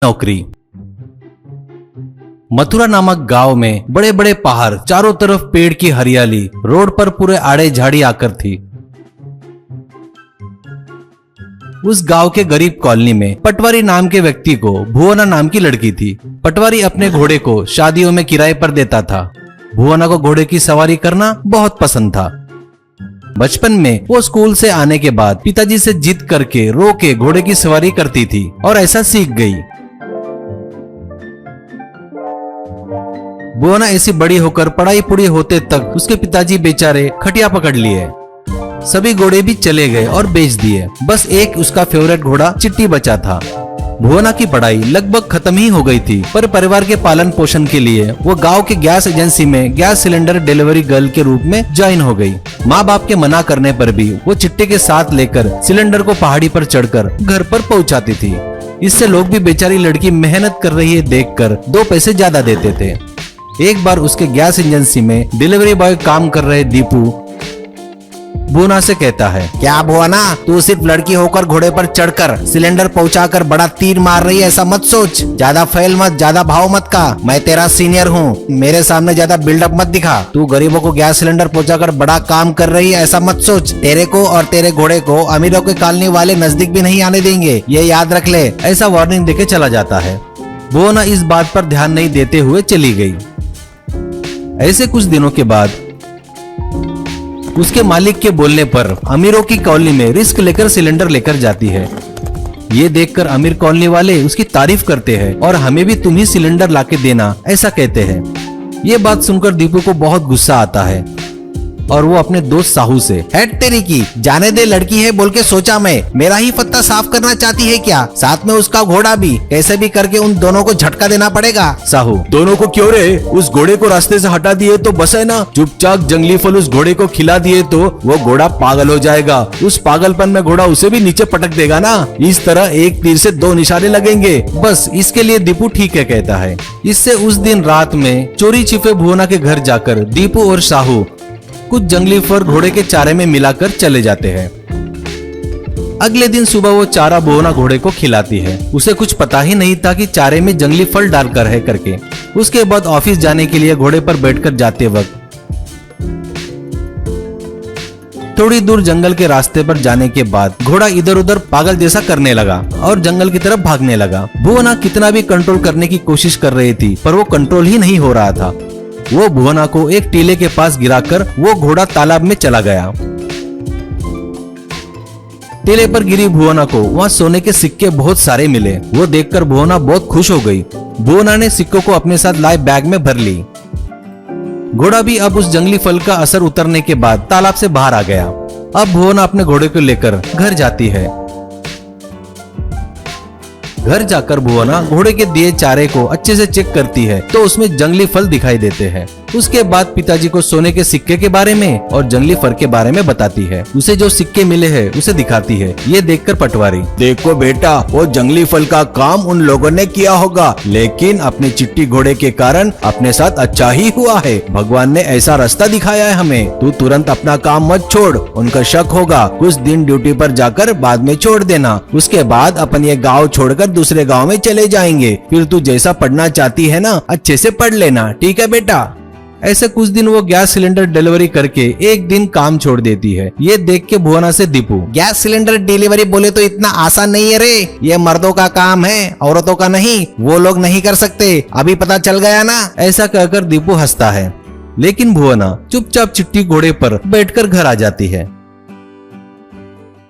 नौकरी। मथुरा नामक गांव में बड़े बड़े पहाड़, चारों तरफ पेड़ की हरियाली, रोड पर पूरे आड़े झाड़ी आकर थी। उस गांव के गरीब कॉलोनी में पटवारी नाम के व्यक्ति को भुवना नाम की लड़की थी। पटवारी अपने घोड़े को शादियों में किराए पर देता था। भुवना को घोड़े की सवारी करना बहुत पसंद था। बचपन में वो स्कूल से आने के बाद पिताजी से जिद करके रो के घोड़े की सवारी करती थी और ऐसा सीख गई। भुवना ऐसी बड़ी होकर पढ़ाई पूरी होते तक उसके पिताजी बेचारे खटिया पकड़ लिए। सभी घोड़े भी चले गए और बेच दिए। बस एक उसका फेवरेट घोड़ा चिट्टी बचा था। भुवना की पढ़ाई लगभग खत्म ही हो गई थी, पर परिवार के पालन पोषण के लिए वो गांव के गैस एजेंसी में गैस सिलेंडर डिलीवरी गर्ल के रूप में ज्वाइन हो गई। माँ बाप के मना करने पर भी वो चिट्टी के साथ लेकर सिलेंडर को पहाड़ी पर चढ़कर घर पर पहुंचाती थी। इससे लोग भी बेचारी लड़की मेहनत कर रही है देखकर 2 पैसे ज्यादा देते थे। एक बार उसके गैस एजेंसी में डिलीवरी बॉय काम कर रहे दीपू भुवना से कहता है, क्या भुवना, तू सिर्फ लड़की होकर घोड़े पर चढ़कर सिलेंडर पहुंचाकर बड़ा तीर मार रही है, ऐसा मत सोच। ज्यादा फैल मत, ज्यादा भाव मत का। मैं तेरा सीनियर हूँ, मेरे सामने ज्यादा बिल्डअप मत दिखा। तू गरीबों को गैस सिलेंडर पहुंचाकर बड़ा काम कर रही है, ऐसा मत सोच। तेरे को और तेरे घोड़े को अमीरों के कॉलोनी वाले नजदीक भी नहीं आने देंगे, ये याद रख ले। ऐसा वार्निंग देके चला जाता है। भुवना इस बात पर ध्यान नहीं देते हुए चली गई। ऐसे कुछ दिनों के बाद उसके मालिक के बोलने पर अमीरों की कॉलोनी में रिस्क लेकर सिलेंडर लेकर जाती है। ये देखकर अमीर कॉलोनी वाले उसकी तारीफ करते हैं और हमें भी तुम ही सिलेंडर लाके देना, ऐसा कहते हैं। ये बात सुनकर दीपू को बहुत गुस्सा आता है और वो अपने दोस्त साहू से, हेड तेरी की, जाने दे, लड़की है बोल के सोचा मैं, मेरा ही पत्ता साफ करना चाहती है क्या? साथ में उसका घोड़ा भी, कैसे भी करके उन दोनों को झटका देना पड़ेगा। साहू, दोनों को क्यों रे? उस घोड़े को रास्ते से हटा दिए तो बस है ना। चुपचाप जंगली फल उस घोड़े को खिला दिए तो वो घोड़ा पागल हो जाएगा। उस पागलपन में घोड़ा उसे भी नीचे पटक देगा ना। इस तरह एक तीर से 2 निशाने लगेंगे। बस इसके लिए दीपू ठीक है कहता है। इससे उस दिन रात में चोरी छिपे भुवना के घर जाकर दीपू और साहू कुछ जंगली फल घोड़े के चारे में मिलाकर चले जाते हैं। अगले दिन सुबह वो चारा भुवना घोड़े को खिलाती है। उसे कुछ पता ही नहीं था कि चारे में जंगली फल डालकर है करके। उसके बाद ऑफिस जाने के लिए घोड़े पर बैठकर जाते वक्त थोड़ी दूर जंगल के रास्ते पर जाने के बाद घोड़ा इधर उधर पागल जैसा करने लगा और जंगल की तरफ भागने लगा। भुवना कितना भी कंट्रोल करने की कोशिश कर रही थी, पर वो कंट्रोल ही नहीं हो रहा था। वो भुवना को एक टीले के पास गिराकर वो घोड़ा तालाब में चला गया। टीले पर गिरी भुवना को वहाँ सोने के सिक्के बहुत सारे मिले। वो देखकर भुवना बहुत खुश हो गई। भुवना ने सिक्कों को अपने साथ लाए बैग में भर ली। घोड़ा भी अब उस जंगली फल का असर उतरने के बाद तालाब से बाहर आ गया। अब भुवना अपने घोड़े को लेकर घर जाती है। घर जाकर भुवना घोड़े के दिए चारे को अच्छे से चेक करती है तो उसमें जंगली फल दिखाई देते हैं। उसके बाद पिताजी को सोने के सिक्के के बारे में और जंगली फल के बारे में बताती है। उसे जो सिक्के मिले हैं उसे दिखाती है। ये देखकर पटवारी, देखो बेटा, वो जंगली फल का काम उन लोगों ने किया होगा, लेकिन अपने चिट्टी घोड़े के कारण अपने साथ अच्छा ही हुआ है। भगवान ने ऐसा रास्ता दिखाया है हमें। तू तुरंत अपना काम मत छोड़, उनका शक होगा। कुछ दिन ड्यूटी पर जाकर बाद में छोड़ देना। उसके बाद अपन ये गाँव छोड़कर दूसरे गाँव में चले जाएंगे। फिर तू जैसा पढ़ना चाहती है ना, अच्छे से पढ़ लेना, ठीक है बेटा। ऐसे कुछ दिन वो गैस सिलेंडर डिलीवरी करके एक दिन काम छोड़ देती है। ये देख के भुवना से दीपू, गैस सिलेंडर डिलीवरी बोले तो इतना आसान नहीं है रे, ये मर्दों का काम है, औरतों का नहीं। वो लोग नहीं कर सकते, अभी पता चल गया ना। ऐसा कहकर दीपू हंसता है, लेकिन भुवना चुपचाप चिट्टी घोड़े पर बैठकर घर आ जाती है।